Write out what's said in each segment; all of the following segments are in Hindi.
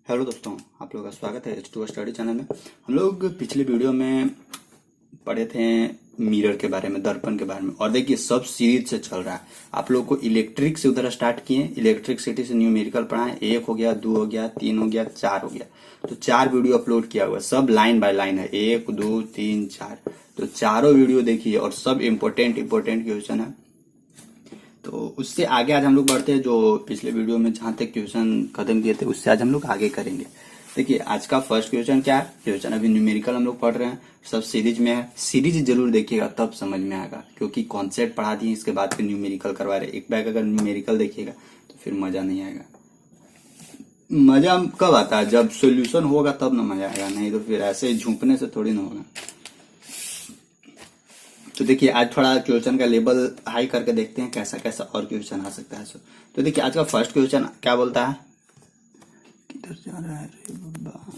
हेलो दोस्तों, आप लोगों का स्वागत है H2O स्टडी चैनल में। हम लोग पिछले वीडियो में पढ़े थे मिरर के बारे में, दर्पण के बारे में। और देखिए सब सीरीज से चल रहा है। आप लोग को इलेक्ट्रिक से उधर स्टार्ट किए, इलेक्ट्रिसिटी से न्यूमेरिकल पढ़ाए। 1 हो गया, 2 हो गया, 3 हो गया, 4 हो गया। तो 4 वीडियो अपलोड किया हुआ है, सब लाइन बाय लाइन है, 1 2 3 4। तो चारों वीडियो देखिए और सब इम्पोर्टेंट क्वेश्चन है। तो उससे आगे आज हम लोग बढ़ते हैं, जो पिछले वीडियो में जहां तक क्वेश्चन खत्म किए थे उससे आज हम लोग आगे करेंगे। देखिए आज का फर्स्ट क्वेश्चन क्या है। क्वेश्चन अभी न्यूमेरिकल हम लोग पढ़ रहे हैं, सब सीरीज में है। सीरीज जरूर देखिएगा तब समझ में आएगा, क्योंकि कॉन्सेप्ट पढ़ा दिए इसके बाद फिर न्यूमेरिकल करवा रहे। एक बैग अगर न्यूमेरिकल देखिएगा तो फिर मजा नहीं आएगा। मजा कब आता है? जब सोल्यूशन होगा तब ना मजा आएगा, नहीं तो फिर ऐसे झूकने से थोड़ी ना होगा। तो देखिए आज थोड़ा क्वेश्चन का लेवल हाई करके देखते हैं कैसा कैसा और क्वेश्चन आ सकता है। तो देखिए आज का फर्स्ट क्वेश्चन क्या बोलता है, किधर जा रहा है रे बाबा।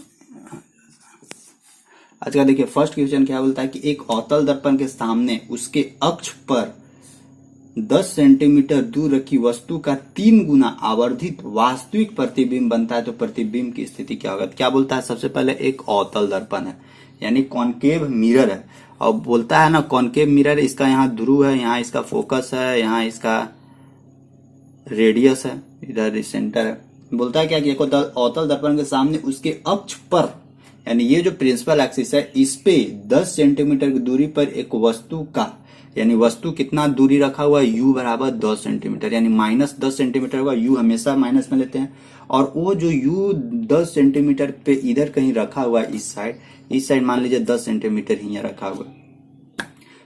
आज का देखिए फर्स्ट क्वेश्चन क्या बोलता है कि एक अवतल दर्पण के सामने उसके अक्ष पर 10 सेंटीमीटर दूर रखी वस्तु का 3 गुना आवर्धित वास्तविक प्रतिबिंब बनता है, तो प्रतिबिंब की स्थिति क्या होगा। क्या बोलता है, सबसे पहले एक अवतल दर्पण है यानी कॉनकेव मिरर है। और बोलता है ना कॉनकेव मिरर, इसका यहाँ ध्रुव है, यहाँ इसका फोकस है, यहाँ इसका रेडियस है, इधर सेंटर है। बोलता है क्या कि एक अवतल दर्पण के सामने उसके अक्ष पर यानी ये जो प्रिंसिपल एक्सिस है इस पे 10 सेंटीमीटर की दूरी पर एक वस्तु का यानी वस्तु कितना दूरी रखा हुआ है, u बराबर 10 सेंटीमीटर यानी -10 सेंटीमीटर होगा। u हमेशा माइनस में लेते हैं। और वो जो u 10 सेंटीमीटर पे इधर कहीं रखा हुआ है, इस साइड मान लीजिए 10 सेंटीमीटर ही रखा हुआ।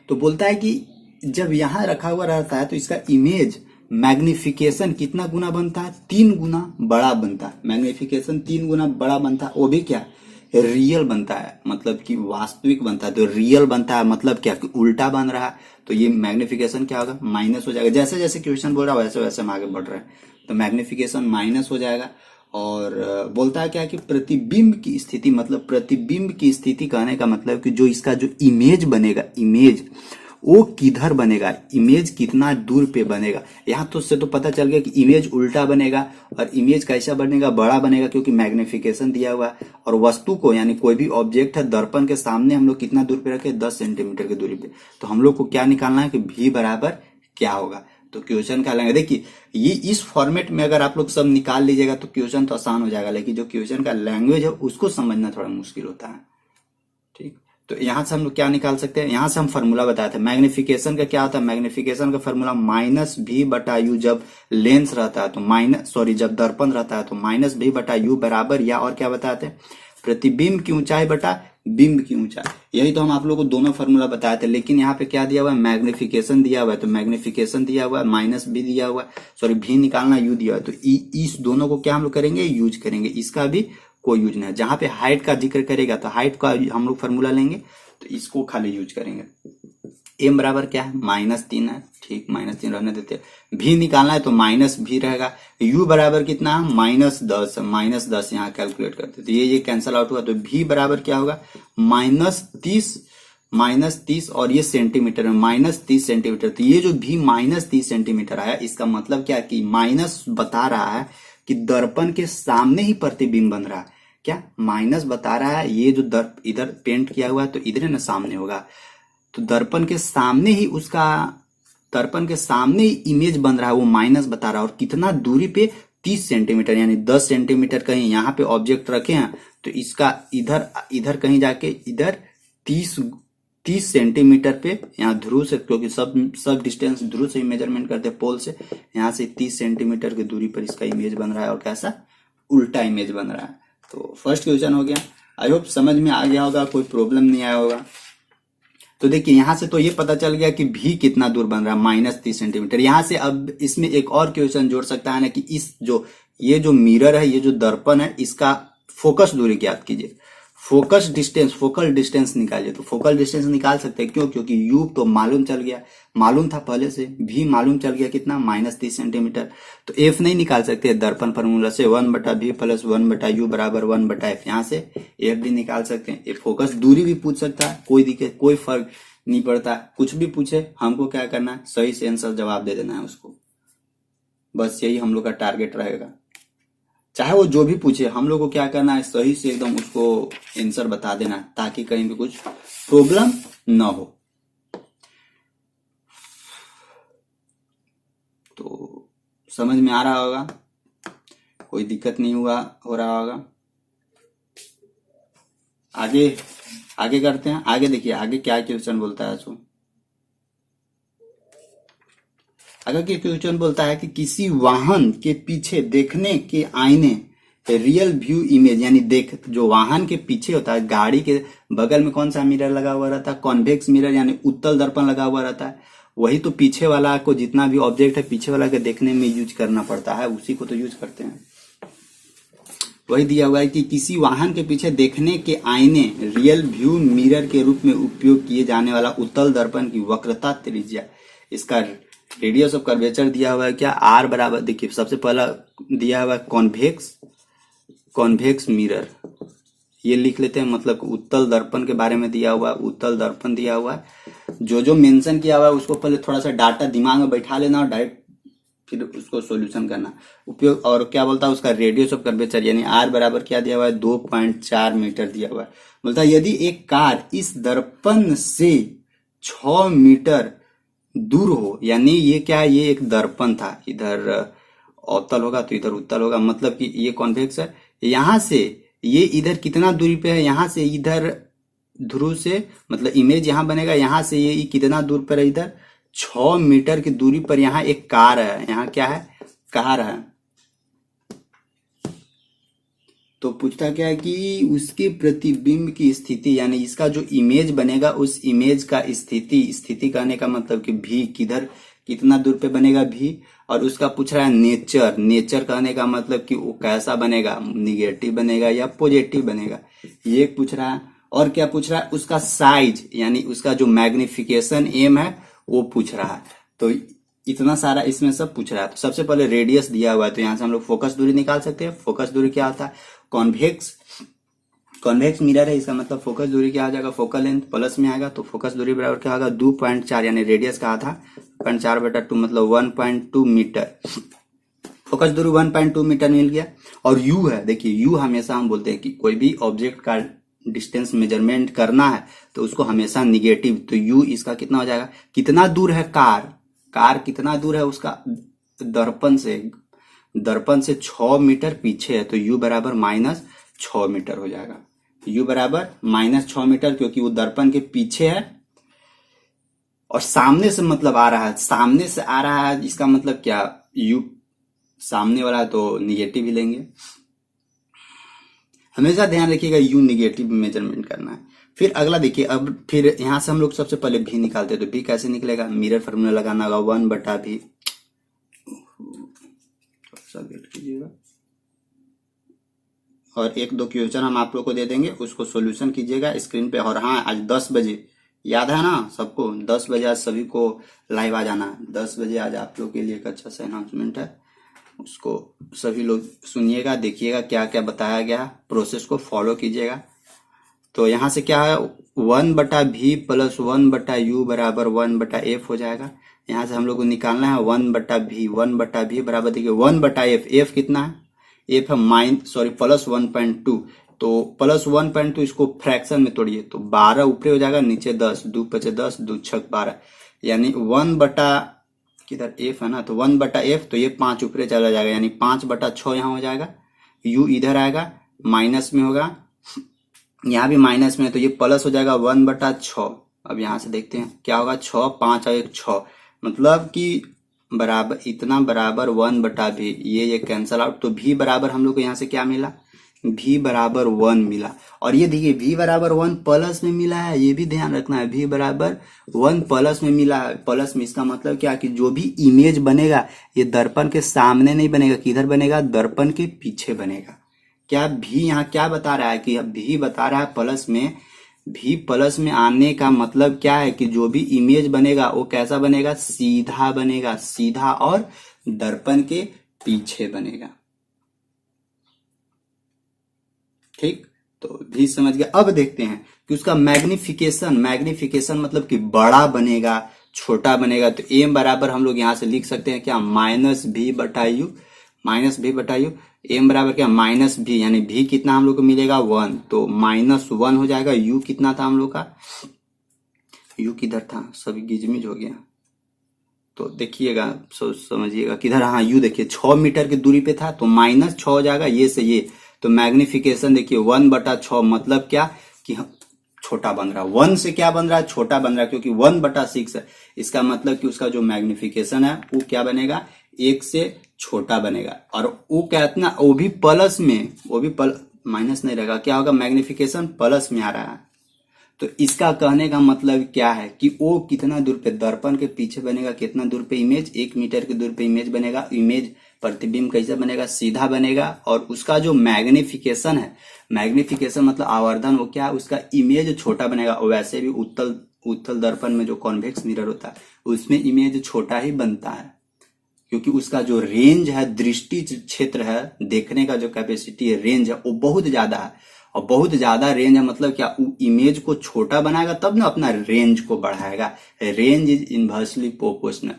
तो बोलता है कि जब यहाँ रखा हुआ रहता है तो इसका इमेज मैग्निफिकेशन कितना गुना बनता है, 3 गुना बड़ा बनता है। मैग्निफिकेशन 3 गुना बड़ा बनता है, वो भी क्या रियल बनता है, मतलब कि वास्तविक बनता है। तो रियल बनता है मतलब क्या कि उल्टा बन रहा है, तो ये मैग्निफिकेशन क्या होगा, माइनस हो जाएगा। जैसे जैसे क्वेश्चन बोल रहा है वैसे वैसे हम आगे बढ़ रहे हैं, तो मैग्निफिकेशन माइनस हो जाएगा। और बोलता है क्या कि प्रतिबिंब की स्थिति, मतलब प्रतिबिंब की स्थिति कहने का मतलब कि जो इसका जो इमेज बनेगा, इमेज वो किधर बनेगा, इमेज कितना दूर पे बनेगा। यहाँ तो उससे तो पता चल गया कि इमेज उल्टा बनेगा। और इमेज कैसा बनेगा, बड़ा बनेगा, क्योंकि मैग्निफिकेशन दिया हुआ है। और वस्तु को यानी कोई भी ऑब्जेक्ट है दर्पण के सामने हम लोग कितना दूर पे रखे, 10 सेंटीमीटर की दूरी पे। तो हम लोग को क्या निकालना है कि v बराबर क्या होगा। तो क्वेश्चन क्या लेंगे, देखिए ये इस फॉर्मेट में अगर आप लोग सब निकाल लीजिएगा तो क्वेश्चन तो आसान हो जाएगा, लेकिन जो क्वेश्चन का लैंग्वेज है उसको समझना थोड़ा मुश्किल होता है। ठीक, तो यहां से हम लोग क्या निकाल सकते हैं, यहां से हम फॉर्मूला बताए थे मैग्निफिकेशन का। क्या होता है मैग्निफिकेशन का फॉर्मूला -v/u। जब लेंस रहता है तो जब दर्पण रहता है तो -v/u बराबर, या और क्या बताते हैं, प्रतिबिंब की ऊंचाई बटा बिंब की ऊंचाई। यही तो हम आप लोगों को दोनों फॉर्मूला बताए थे। लेकिन यहाँ पे क्या दिया हुआ है, मैग्निफिकेशन दिया हुआ है, तो मैग्निफिकेशन दिया हुआ है, -v दिया हुआ है, v निकालना, u दिया हुआ है। तो इस दोनों को क्या हम लोग करेंगे, यूज करेंगे। इसका भी कोई यूज नहीं है। जहां पे हाइट का जिक्र करेगा तो हाइट का हम लोग फॉर्मूला लेंगे, तो इसको खाली यूज करेंगे। m बराबर क्या है, -3 है। ठीक, -3 रहने देते हैं। v निकालना है तो -v रहेगा। u बराबर कितना, -10 है। -10 यहाँ कैलकुलेट करते तो ये कैंसिल आउट हुआ, तो v बराबर क्या होगा, -30 और ये सेंटीमीटर में -30 सेंटीमीटर। तो ये जो v -30 सेंटीमीटर आया, इसका मतलब क्या कि माइनस बता रहा है कि दर्पण के सामने ही प्रतिबिंब बन रहा है। क्या माइनस बता रहा है, ये जो इधर पेंट किया हुआ है तो इधर ना सामने होगा, तो दर्पण के सामने ही इमेज बन रहा है, वो माइनस बता रहा है। और कितना दूरी पे, 30 सेंटीमीटर यानी 10 सेंटीमीटर कहीं यहाँ पे ऑब्जेक्ट रखे हैं तो इसका इधर कहीं जाके इधर 30 सेंटीमीटर पे, यहाँ ध्रुव से, क्योंकि सब डिस्टेंस ध्रुव से ही मेजरमेंट करते हैं, पोल से, यहाँ से 30 सेंटीमीटर की दूरी पर इसका इमेज बन रहा है। और कैसा, उल्टा इमेज बन रहा है। तो फर्स्ट क्वेश्चन हो गया। आई होप समझ में आ गया होगा, कोई प्रॉब्लम नहीं आया होगा। तो देखिए यहां से तो ये पता चल गया कि v कितना दूर बन रहा है, -30 सेंटीमीटर। यहां से अब इसमें एक और क्वेश्चन जोड़ सकता है ना कि ये जो मिरर है, ये जो दर्पण है, इसका फोकस दूरी ज्ञात कीजिए। फोकल डिस्टेंस निकालिए। तो फोकल डिस्टेंस निकाल सकते हैं, क्यों, क्योंकि u तो मालूम था पहले से, v मालूम चल गया कितना, -30 सेंटीमीटर। तो f नहीं निकाल सकते दर्पण फार्मूला से, 1/v + 1/u बराबर 1/f। यहाँ से f भी निकाल सकते हैं। फोकस दूरी भी पूछ सकता है, कोई दिक्कत, कोई फर्क नहीं पड़ता। कुछ भी पूछे, हमको क्या करना है, सही से आंसर जवाब दे देना है उसको। बस यही हम लोग का टारगेट रहेगा। चाहे वो जो भी पूछे, हम लोग को क्या करना है, सही से एकदम उसको आंसर बता देना, ताकि कहीं भी कुछ प्रॉब्लम ना हो। तो समझ में आ रहा होगा, कोई दिक्कत नहीं हो रहा होगा। आगे आगे करते हैं। आगे देखिए आगे क्या क्वेश्चन बोलता है। सो अगर के क्वेश्चन बोलता है कि किसी वाहन के पीछे देखने के आईने रियल व्यू इमेज, यानी देख जो वाहन के पीछे होता है, गाड़ी के बगल में कौन सा मिरर लगा हुआ रहता है, कॉन्वेक्स मिरर यानी उत्तल दर्पण लगा हुआ रहता है। वही तो पीछे वाला को, जितना भी ऑब्जेक्ट है पीछे वाला के देखने में यूज करना पड़ता है, उसी को तो यूज करते हैं। वही दिया हुआ है कि किसी वाहन के पीछे देखने के आईने रियल व्यू मिरर के रूप में उपयोग किए जाने वाला उत्तल दर्पण की वक्रता त्रिज्या, इसका रेडियस ऑफ कर्वेचर दिया हुआ है क्या, आर बराबर, देखिए सबसे पहला दिया हुआ है कॉन्वेक्स मिरर, ये लिख लेते हैं, मतलब उत्तल दर्पण के बारे में दिया हुआ है, उत्तल दर्पण दिया हुआ है। जो जो मेंशन किया हुआ है उसको पहले थोड़ा सा डाटा दिमाग में बैठा लेना और डायरेक्ट फिर उसको सॉल्यूशन करना उपयोग। और क्या बोलता है उसका रेडियस ऑफ कर्वेचर, यानी आर बराबर क्या दिया हुआ है, 2.4 मीटर दिया हुआ है। बोलता है यदि एक कार इस दर्पण से 6 मीटर दूर हो, यानी ये क्या है, ये एक दर्पण था, इधर अवतल होगा तो इधर उत्तल होगा, मतलब कि ये कॉन्वेक्स है। यहां से ये इधर कितना दूरी पे है, यहां से इधर ध्रुव से, मतलब इमेज यहां बनेगा, यहां से ये कितना दूर पर है, इधर 6 मीटर की दूरी पर यहाँ एक कार है, यहाँ क्या है, कार है। तो पूछता क्या है कि उसके प्रतिबिंब की स्थिति, यानी इसका जो इमेज बनेगा उस इमेज का स्थिति कहने का मतलब कि भी किधर कितना दूर पे बनेगा भी। और उसका पूछ रहा है नेचर कहने का मतलब कि वो कैसा बनेगा, निगेटिव बनेगा या पॉजिटिव बनेगा, ये पूछ रहा है। और क्या पूछ रहा है, उसका साइज, यानी उसका जो मैग्निफिकेशन एम है वो पूछ रहा है। तो इतना सारा इसमें सब पूछ रहा है। तो सबसे पहले रेडियस दिया हुआ है, तो यहां से हम लोग फोकस दूरी निकाल सकते हैं। फोकस दूरी क्या होता है, कॉन्वेक्स मिरर है, इसका मतलब फोकस दूरी क्या आ जाएगा, फोकल लेंथ प्लस में आएगा, तो फोकस दूरी बराबर क्या होगा, 2.4, यानी रेडियस का आधा 0.4/2 मतलब 1.2 मीटर। फोकस दूरी 1.2 मीटर मिल गया। और यू है, देखिए यू हमेशा हम बोलते हैं कि कोई भी ऑब्जेक्ट का डिस्टेंस मेजरमेंट करना है तो उसको हमेशा निगेटिव, तो यू इसका कितना हो जाएगा, कितना दूर है कार कितना दूर है उसका दर्पण से 6 मीटर पीछे है, तो u बराबर -6 मीटर हो जाएगा। u बराबर -6 मीटर, क्योंकि वो दर्पण के पीछे है और सामने से मतलब आ रहा है, सामने से आ रहा है, इसका मतलब क्या, u सामने वाला है तो निगेटिव ही लेंगे। हमेशा ध्यान रखिएगा u निगेटिव मेजरमेंट करना है। फिर अगला देखिए, अब फिर यहां से हम लोग सबसे पहले भी निकालते हैं, तो भी कैसे निकलेगा, मिरर फॉर्मूला लगाना होगा, 1/v, वेट कीजिएगा। और 1-2 क्वेश्चन हम आप लोग को दे देंगे, उसको सॉल्यूशन कीजिएगा स्क्रीन पे। और हाँ, आज 10 बजे याद है ना सबको, 10 बजे आज सभी को लाइव आ जाना। 10 बजे आज आप लोग के लिए एक अच्छा सा अनाउंसमेंट है, उसको सभी लोग सुनिएगा, देखिएगा क्या क्या बताया गया, प्रोसेस को फॉलो कीजिएगा। तो यहाँ से क्या है, 1/v प्लस 1/u बराबर 1/f हो जाएगा। यहाँ से हम लोग को निकालना है 1/v बराबर, देखिए 1/f, f कितना है, f है प्लस 1.2, तो प्लस 1.2 इसको फ्रैक्शन में तोड़िए तो 12 ऊपर हो जाएगा, नीचे 10, 2 × 10, 2 × 12, यानी 1/ किधर f है ना, तो 1/f, तो ये 5 ऊपर चला जाएगा, यानी 5/6 यहाँ हो जाएगा। u इधर आएगा, माइनस में होगा, यहाँ भी माइनस में है, तो ये प्लस हो जाएगा 1/6। अब यहाँ से देखते हैं क्या होगा, 6, 5 और 1 6, मतलब कि बराबर इतना बराबर 1/v, ये कैंसल आउट, तो v बराबर हम लोग को यहाँ से क्या मिला, v बराबर 1 मिला। और ये देखिए v बराबर 1 प्लस में मिला है, ये भी ध्यान रखना है, v बराबर 1 प्लस में मिला है। प्लस में इसका मतलब क्या कि जो भी इमेज बनेगा ये दर्पण के सामने नहीं बनेगा, किधर बनेगा, दर्पण के पीछे बनेगा। क्या भी यहाँ क्या बता रहा है कि भी बता रहा है प्लस में, भी प्लस में आने का मतलब क्या है कि जो भी इमेज बनेगा वो कैसा बनेगा, सीधा बनेगा, सीधा और दर्पण के पीछे बनेगा। ठीक, तो भी समझ गया। अब देखते हैं कि उसका मैग्निफिकेशन मतलब कि बड़ा बनेगा छोटा बनेगा, तो एम बराबर हम लोग यहां से लिख सकते हैं क्या, -v/u माइनस भी बटा यू, एम बराबर क्या माइनस भी, यानी भी कितना हम लोग को मिलेगा 1, तो -1 हो जाएगा। यू कितना था हम लोग का, यू किधर था, सभी गिजमिज हो गया। तो देखिएगा, समझिएगा किधर, हाँ यू देखिए 6 मीटर की दूरी पे था, तो -6 हो जाएगा ये से ये। तो मैग्निफिकेशन देखिए 1/6 मतलब क्या कि छोटा बन रहा है। 1 से क्या बन रहा है, छोटा बन रहा है, क्योंकि 1/6 है। इसका मतलब कि उसका जो मैग्निफिकेशन है वो क्या बनेगा, 1 से छोटा बनेगा। और वो क्या इतना, वो भी प्लस में, वो भी माइनस नहीं रहेगा, क्या होगा, मैग्निफिकेशन प्लस में आ रहा है। तो इसका कहने का मतलब क्या है कि वो कितना दूर पे दर्पण के पीछे बनेगा, कितना दूर पे इमेज, 1 मीटर की दूर पे इमेज बनेगा। इमेज प्रतिबिंब कैसे बनेगा, सीधा बनेगा। और उसका जो मैग्निफिकेशन है, मैग्निफिकेशन मतलब आवर्धन, वो क्या है, उसका इमेज छोटा बनेगा। और वैसे भी उत्तल दर्पण में जो कॉन्वेक्स मिरर होता है उसमें इमेज छोटा ही बनता है, क्योंकि उसका जो रेंज है, दृष्टि क्षेत्र है, देखने का जो कैपेसिटी है, रेंज है, वो बहुत ज्यादा है। और बहुत ज्यादा रेंज है मतलब क्या, वो इमेज को छोटा बनाएगा तब ना अपना रेंज को बढ़ाएगा। Range is inversely proportional,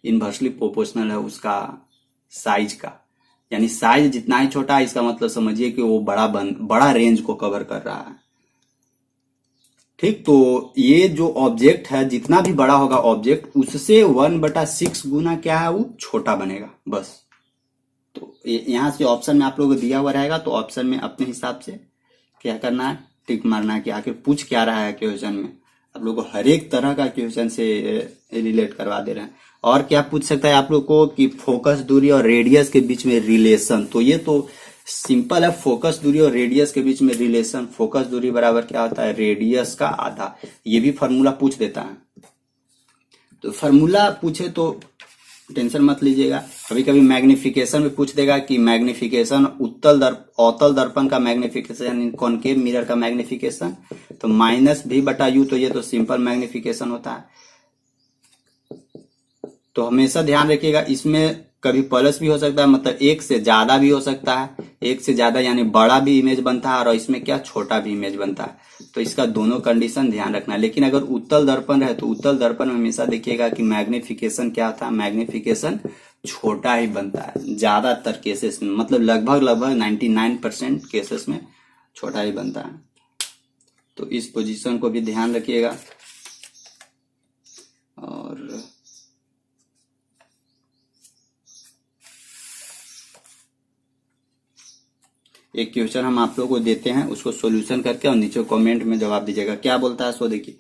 inversely proportional है उसका साइज का, यानी साइज जितना ही छोटा है, इसका मतलब समझिए कि वो बड़ा रेंज को कवर कर रहा है। ठीक, तो ये जो ऑब्जेक्ट है, जितना भी बड़ा होगा ऑब्जेक्ट, उससे 1/6 गुना क्या है, वो छोटा बनेगा बस। तो यहां से ऑप्शन में आप लोगों को दिया हुआ रहेगा, तो ऑप्शन में अपने हिसाब से क्या करना है, टिक मारना है कि आखिर पूछ क्या रहा है क्वेश्चन में। आप लोग को हर एक तरह का क्वेश्चन से रिलेट करवा दे रहे हैं। और क्या पूछ सकता है आप लोग को कि फोकस दूरी और रेडियस के बीच में रिलेशन, तो ये तो सिंपल है। फोकस दूरी और रेडियस के बीच में रिलेशन, फोकस दूरी बराबर क्या होता है, रेडियस का आधा। ये भी फॉर्मूला पूछ देता है, तो फॉर्मूला पूछे तो टेंशन मत लीजिएगा। कभी कभी मैग्निफिकेशन भी पूछ देगा कि मैग्निफिकेशन अवतल दर्पण का मैग्निफिकेशन, कॉनकेव मिरर का मैग्निफिकेशन, तो -v/u, तो ये तो सिंपल मैग्निफिकेशन होता है। तो हमेशा ध्यान रखिएगा, इसमें कभी प्लस भी हो सकता है, मतलब 1 से ज्यादा भी हो सकता है। 1 से ज्यादा यानी बड़ा भी इमेज बनता है, और इसमें क्या छोटा भी इमेज बनता है। तो इसका दोनों कंडीशन ध्यान रखना है। लेकिन अगर उत्तल दर्पण है तो उत्तल दर्पण में हमेशा देखिएगा कि मैग्निफिकेशन क्या था, मैग्निफिकेशन छोटा ही बनता है ज्यादातर केसेस में, मतलब लगभग 99% केसेस में छोटा ही बनता है। तो इस पोजीशन को भी ध्यान रखिएगा। और एक क्वेश्चन हम आप लोगों को देते हैं, उसको सॉल्यूशन करके और नीचे कमेंट में जवाब दीजिएगा। क्या बोलता है, सो देखिए,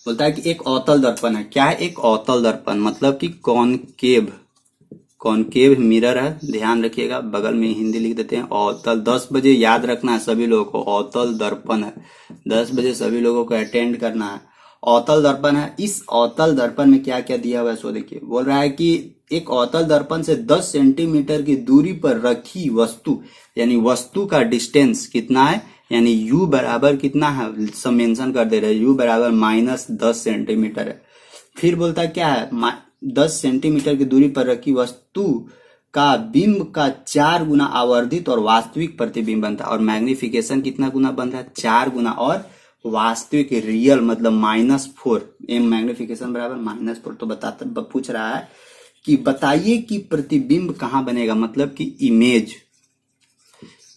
बोलता है कि एक अवतल दर्पण है। क्या है एक अवतल दर्पण, मतलब कि कॉनकेव मिरर है। ध्यान रखिएगा, बगल में हिंदी लिख देते हैं अवतल। 10 बजे याद रखना है सभी लोगों को, अवतल दर्पण है। 10 बजे सभी लोगों को अटेंड करना है। अवतल दर्पण है। इस अवतल दर्पण में क्या क्या दिया हुआ है, सो देखिए, बोल रहा है कि एक अवतल दर्पण से 10 सेंटीमीटर की दूरी पर रखी वस्तु, यानी वस्तु का डिस्टेंस कितना है, यानी u बराबर कितना है, सब मेंशन कर दे रहे हैं, u बराबर -10 सेंटीमीटर है। फिर बोलता है क्या है, 10 सेंटीमीटर की दूरी पर रखी वस्तु का बिंब का 4 गुना आवर्धित और वास्तविक प्रतिबिंब बनता है। और मैग्निफिकेशन कितना गुना बनता है, 4 गुना, और वास्तविक रियल मतलब -4, एम मैग्निफिकेशन बराबर -4। तो बताता पूछ रहा है कि बताइए कि प्रतिबिंब कहाँ बनेगा, मतलब कि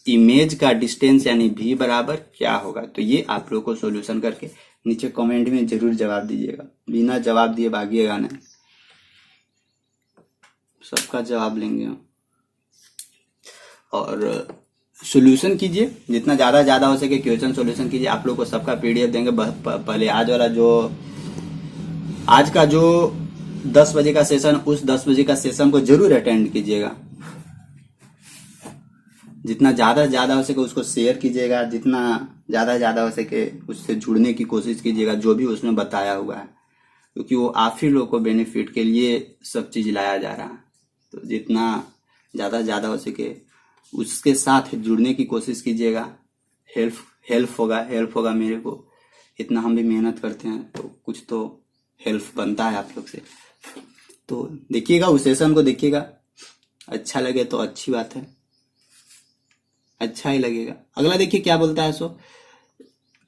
इमेज का डिस्टेंस यानी v बराबर क्या होगा। तो ये आप लोग को सॉल्यूशन करके नीचे कमेंट में जरूर जवाब दीजिएगा, बिना जवाब दिए भागिएगा नहीं, सबका जवाब लेंगे हम। और सॉल्यूशन कीजिए, जितना ज्यादा हो सके क्वेश्चन सॉल्यूशन कीजिए। आप लोग को सबका पीडीएफ देंगे। पहले आज का जो 10 बजे का सेशन, उस 10 बजे का सेशन को जरूर अटेंड कीजिएगा। जितना ज्यादा हो सके उसको शेयर कीजिएगा, जितना ज्यादा हो सके उससे जुड़ने की कोशिश कीजिएगा, जो भी उसमें बताया हुआ है, क्योंकि वो आप ही लोग को बेनिफिट के लिए सब चीज लाया जा रहा है। तो जितना ज्यादा हो सके उसके साथ जुड़ने की कोशिश कीजिएगा। हेल्प होगा मेरे को, इतना हम भी मेहनत करते हैं तो कुछ तो हेल्प बनता है आप लोग से। तो देखिएगा, उस सेशन को देखिएगा, अच्छा लगे तो अच्छी बात है, अच्छा ही लगेगा। अगला देखिए क्या बोलता है। सो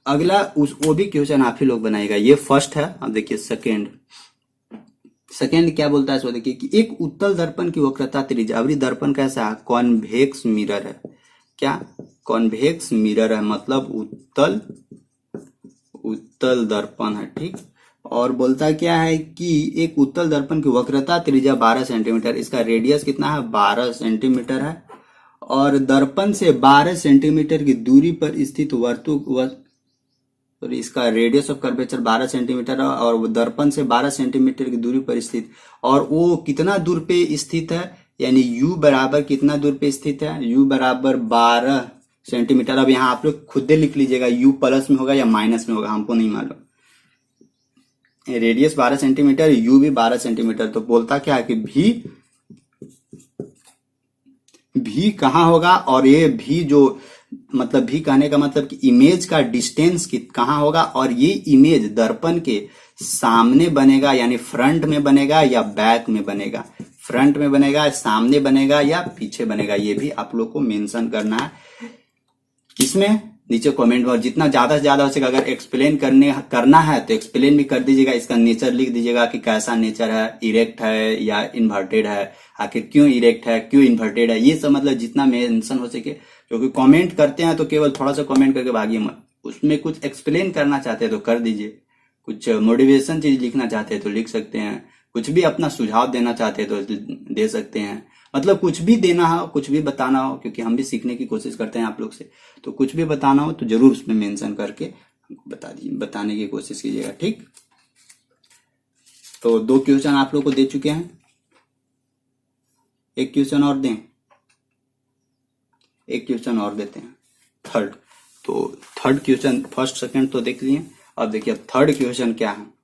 अगला वो भी क्वेश्चन आप ही लोग बनाएगा। ये फर्स्ट है, अब देखिए सेकेंड। सेकेंड क्या बोलता है, सो देखिए कि एक उत्तल दर्पण की वक्रता त्रिज्या, अभी दर्पण कैसा है, कॉन्वेक्स मिरर है, क्या कॉन्वेक्स मिरर है, मतलब उत्तल उत्तल दर्पण है, ठीक। और बोलता क्या है कि एक उत्तल दर्पण की वक्रता त्रिज्या 12 सेंटीमीटर, इसका रेडियस कितना है, 12 सेंटीमीटर है, और दर्पण से 12 सेंटीमीटर की दूरी पर स्थित और इसका रेडियस ऑफ कर्वेचर 12 सेंटीमीटर है, और वो दर्पण से 12 सेंटीमीटर की दूरी पर स्थित, और वो कितना दूर पे स्थित है, यानी u बराबर कितना दूर पे स्थित है, u बराबर 12 सेंटीमीटर। अब यहाँ आप लोग खुद ही लिख लीजिएगा, u प्लस में होगा या माइनस में होगा, हमको नहीं मालूम। रेडियस 12 सेंटीमीटर, u भी 12 सेंटीमीटर, तो बोलता क्या है कि भी कहाँ होगा, और ये भी जो मतलब भी कहने का मतलब कि इमेज का डिस्टेंस कहाँ होगा, और ये इमेज दर्पण के सामने बनेगा यानी फ्रंट में बनेगा या बैक में बनेगा, फ्रंट में बनेगा, सामने बनेगा या पीछे बनेगा, ये भी आप लोग को मेंशन करना है। इसमें नीचे कमेंट में जितना ज्यादा से ज्यादा हो सके, अगर एक्सप्लेन करना है तो एक्सप्लेन भी कर दीजिएगा, इसका नेचर लिख दीजिएगा कि कैसा नेचर है, इरेक्ट है या इन्वर्टेड है, आखिर क्यों इरेक्ट है, क्यों इन्वर्टेड है, ये सब मतलब जितना मेंशन हो सके, क्योंकि कमेंट करते हैं तो केवल थोड़ा सा कमेंट करके भागिए मत, उसमें कुछ एक्सप्लेन करना चाहते हैं तो कर दीजिए, कुछ मोटिवेशन चीज लिखना चाहते हैं तो लिख सकते हैं, कुछ भी अपना सुझाव देना चाहते हैं तो दे सकते हैं, मतलब कुछ भी देना हो, कुछ भी बताना हो, क्योंकि हम भी सीखने की कोशिश करते हैं आप लोग से, तो कुछ भी बताना हो तो जरूर उसमें मेंशन करके हमको बताने की कोशिश कीजिएगा, ठीक। तो 2 क्वेश्चन आप लोग को दे चुके हैं, एक क्वेश्चन और दें, एक क्वेश्चन और देते हैं, थर्ड। तो थर्ड क्वेश्चन, फर्स्ट सेकंड तो देख लिए, अब देखिए थर्ड क्वेश्चन क्या है।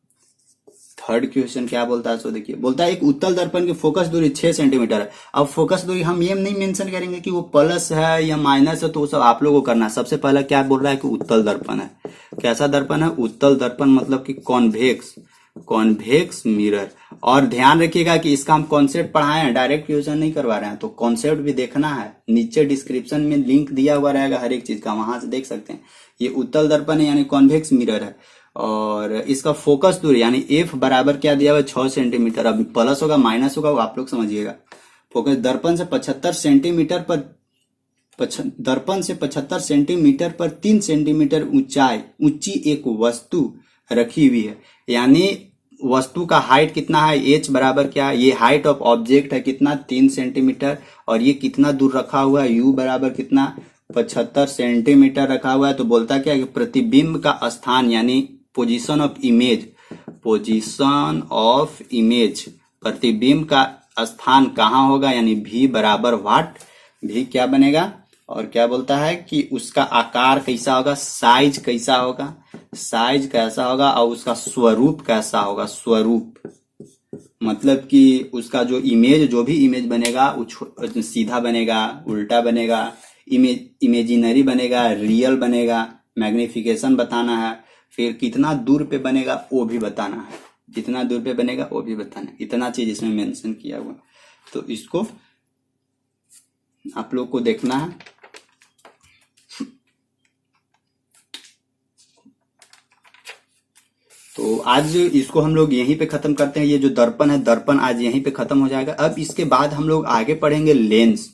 थर्ड क्वेश्चन क्या बोलता है, सो देखिए बोलता है एक उत्तल दर्पण की फोकस दूरी 6 सेंटीमीटर है। अब फोकस दूरी हम ये नहीं मेंशन करेंगे कि वो प्लस है या माइनस है, तो वो सब आप लोगों को करना है। सबसे पहले क्या बोल रहा है कि उत्तल दर्पण है, कैसा दर्पण है, उत्तल दर्पण, मतलब कि कॉन्वेक्स मिरर। और ध्यान रखिएगा कि इसका हम कॉन्सेप्ट पढ़ाए हैं, डायरेक्ट क्वेश्चन नहीं करवा रहे हैं, तो कॉन्सेप्ट भी देखना है, नीचे डिस्क्रिप्शन में लिंक दिया हुआ रहेगा हर एक चीज का, वहां से देख सकते हैं। ये उत्तल दर्पण है यानी कॉन्वेक्स मिरर है, और इसका फोकस दूरी यानी एफ बराबर क्या दिया हुआ है, 6 सेंटीमीटर। अब प्लस होगा माइनस होगा वो आप लोग समझिएगा। फोकस दर्पण से 75 सेंटीमीटर पर, दर्पण से 75 सेंटीमीटर पर 3 सेंटीमीटर ऊंची एक वस्तु रखी हुई है, यानी वस्तु का हाइट कितना है, एच बराबर क्या, ये हाइट ऑफ ऑब्जेक्ट है कितना, 3 सेंटीमीटर, और ये कितना दूर रखा हुआ है, यू बराबर कितना, 75 सेंटीमीटर रखा हुआ है। तो बोलता क्या कि प्रतिबिंब का स्थान यानी पोजीशन ऑफ इमेज, प्रतिबिंब का स्थान कहाँ होगा, यानी भी बराबर व्हाट, भी क्या बनेगा, और क्या बोलता है कि उसका आकार कैसा होगा, साइज कैसा होगा, साइज कैसा होगा, और उसका स्वरूप कैसा होगा, स्वरूप मतलब कि उसका जो भी इमेज बनेगा वो सीधा बनेगा, उल्टा बनेगा, इमेजिनरी बनेगा, रियल बनेगा, मैग्निफिकेशन बताना है, फिर कितना दूर पे बनेगा वो भी बताना है, जितना दूर पे बनेगा वो भी बताना है, इतना चीज इसमें मेंशन किया हुआ। तो इसको आप लोग को देखना है। तो आज इसको हम लोग यहीं पे खत्म करते हैं, ये जो दर्पण है, दर्पण आज यहीं पे खत्म हो जाएगा। अब इसके बाद हम लोग आगे पढ़ेंगे लेंस।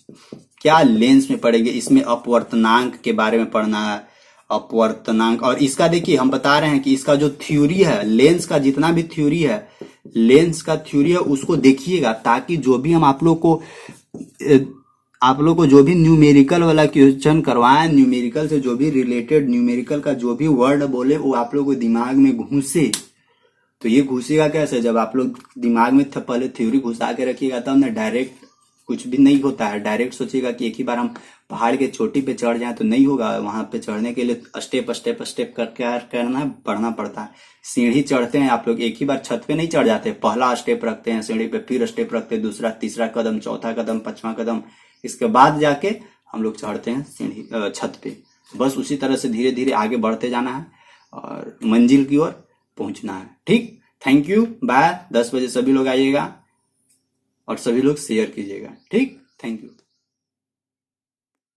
क्या लेंस में पढ़ेंगे, इसमें अपवर्तनांक के बारे में पढ़ना है, अपवर्तनांक। और इसका देखिए हम बता रहे हैं कि इसका जो थ्योरी है, लेंस का जितना भी थ्योरी है, लेंस का थ्योरी है उसको देखिएगा, ताकि जो भी हम आप लोग को जो भी न्यूमेरिकल वाला क्वेश्चन करवाएं, न्यूमेरिकल से जो भी रिलेटेड न्यूमेरिकल का जो भी वर्ड बोले वो आप लोग को दिमाग में घुसे। तो ये घुसेगा कैसे, जब आप लोग दिमाग में पहले थ्योरी घुसा के रखिएगा तब ना, डायरेक्ट कुछ भी नहीं होता है। डायरेक्ट सोचिएगा कि एक ही बार हम पहाड़ के चोटी पे चढ़ जाए तो नहीं होगा, वहां पे चढ़ने के लिए स्टेप करना पढ़ना पड़ता है। सीढ़ी चढ़ते हैं आप लोग, एक ही बार छत पे नहीं चढ़ जाते, पहला स्टेप रखते हैं सीढ़ी पे, फिर स्टेप रखते हैं, दूसरा, तीसरा कदम, चौथा कदम, 5वां कदम, इसके बाद जाके हम लोग चढ़ते हैं सीढ़ी छत पे। बस उसी तरह से धीरे धीरे आगे बढ़ते जाना है और मंजिल की ओर पहुंचना है। ठीक, थैंक यू, बाय। 10 बजे सभी लोग आइएगा और सभी लोग शेयर कीजिएगा। ठीक, थैंक यू।